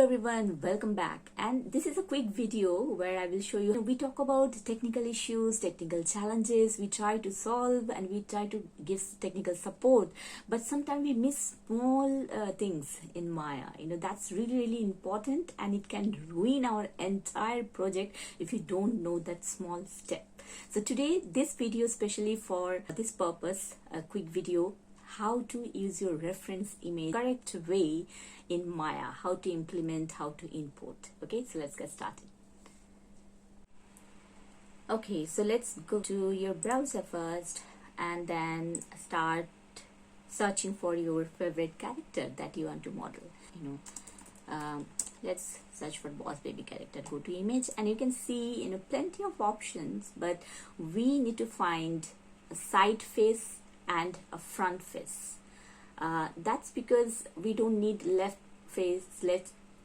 everyone, welcome back. And this is a quick video where I will show you, we talk about technical issues, technical challenges, we try to solve and we try to give technical support, but sometimes we miss small things in Maya. That's really important, and it can ruin our entire project if you don't know that small step. So today this video especially for this purpose, a quick video, how to use your reference image correct way in Maya, how to implement, how to import. Okay, so let's get started. Okay, so let's go to your browser first and then start searching for your favorite character that you want to model. Let's search for boss baby character. Go to image and you can see plenty of options, but we need to find a side face and a front face. That's because we don't need left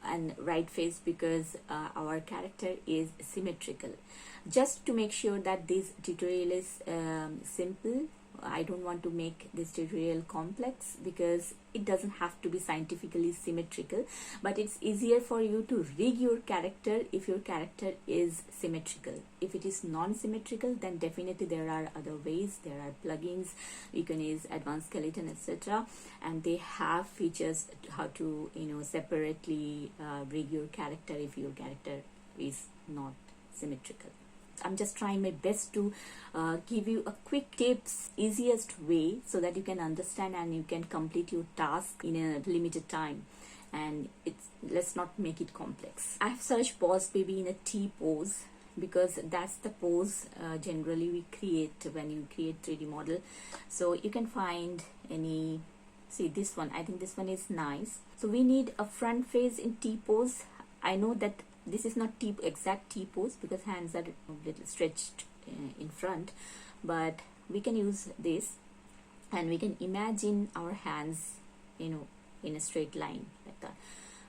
and right face, because our character is symmetrical. Just to make sure that this tutorial is simple, I don't want to make this tutorial complex, because it doesn't have to be scientifically symmetrical, but it's easier for you to rig your character if your character is symmetrical. If it is non-symmetrical, then definitely there are other ways. There are plugins, you can use advanced skeleton, etc., and they have features how to separately rig your character if your character is not symmetrical. I'm just trying my best to give you a quick tips, easiest way, so that you can understand and you can complete your task in a limited time. And let's not make it complex. I've searched boss baby in a T pose, because that's the pose generally we create when you create 3D model. So you can find any, see this one, I think this one is nice. So we need a front face in T pose. I know that this is not exact T pose because hands are a little stretched in front, but we can use this and we can imagine our hands in a straight line like that.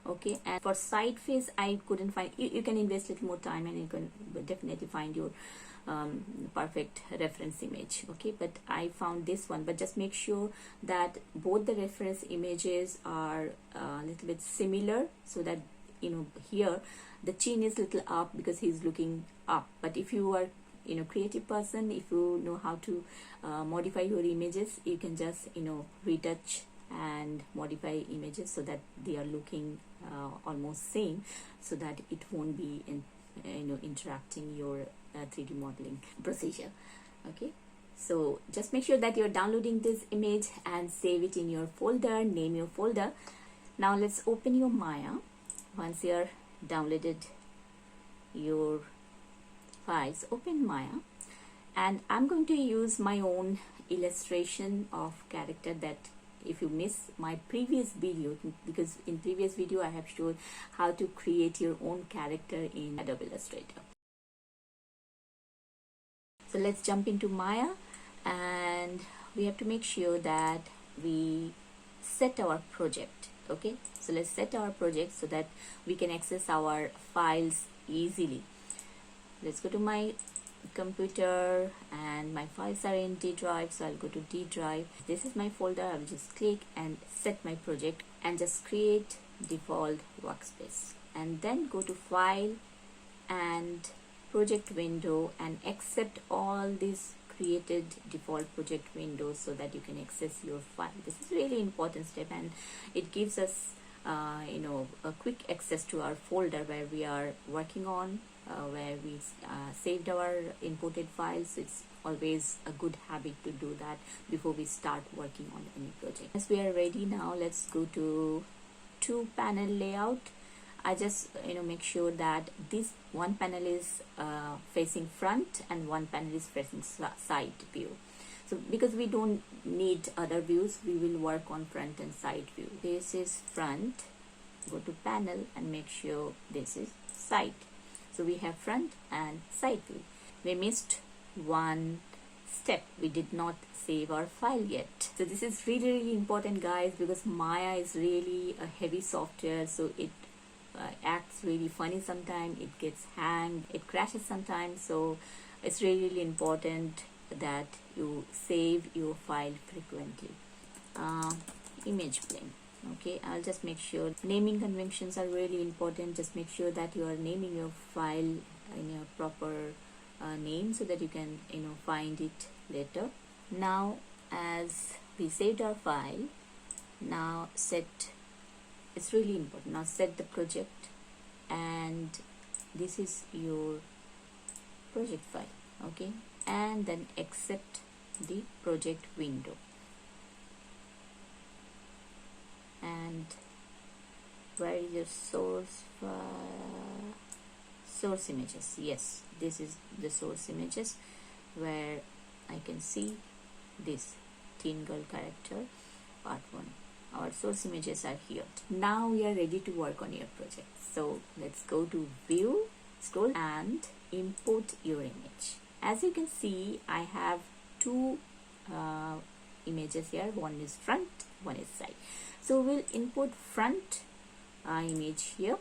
Okay, and for side face I couldn't find. You can invest a little more time and you can definitely find your perfect reference image. Okay, but I found this one, but just make sure that both the reference images are a little bit similar, so that here the chin is little up because he's looking up. But if you are creative person, if you know how to modify your images, you can just retouch and modify images so that they are looking almost same, so that it won't be interrupting your 3D modeling procedure. Okay, so just make sure that you're downloading this image and save it in your folder, name your folder. Now let's open your Maya. Once you're downloaded your files, open Maya, and I'm going to use my own illustration of character. That if you miss my previous video, because in previous video I have shown how to create your own character in Adobe Illustrator. So let's jump into Maya, and we have to make sure that we set our project. Okay, so let's set our project so that we can access our files easily. Let's go to my computer, and my files are in D drive, so I'll go to D drive. This is my folder. I'll just click and set my project and just create default workspace, and then go to file and project window and accept all these created default project windows so that you can access your file. This is really important step, and it gives us a quick access to our folder where we are working on, where we saved our imported files. It's always a good habit to do that before we start working on any project. As we are ready now, let's go to two panel layout. I just make sure that this one panel is facing front and one panel is facing side view. So because we don't need other views, we will work on front and side view. This is front. Go to panel and make sure this is side. So we have front and side view. We missed one step. We did not save our file yet. So this is really important, guys, because Maya is really a heavy software, so it acts really funny sometimes, it gets hanged, it crashes sometimes. So it's really important that you save your file frequently. Image plane. Okay, I'll just make sure naming conventions are really important. Just make sure that you are naming your file in your proper name so that you can find it later. Now as we saved our file, now it's really important, now set the project, and this is your project file. Okay, and then accept the project window, and where is your source file? Source images. Yes, this is the source images where I can see this teen girl character part 1. Our source images are here. Now we are ready to work on your project. So let's go to view, scroll and import your image. As you can see, I have two images here. One is front, one is side. So we'll import front image here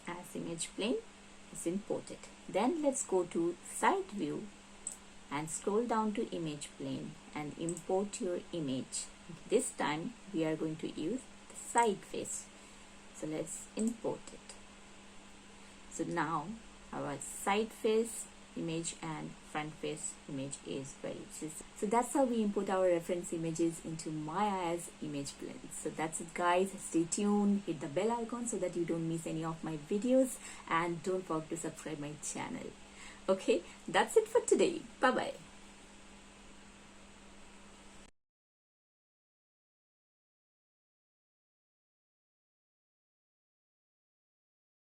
as image plane is imported. Then let's go to side view and scroll down to image plane and import your image. This time we are going to use the side face. So let's import it. So now our side face image and front face image is ready. So that's how we import our reference images into Maya as image blends. So that's it guys, stay tuned, hit the bell icon so that you don't miss any of my videos, and don't forget to subscribe my channel. Okay, that's it for today. Bye bye.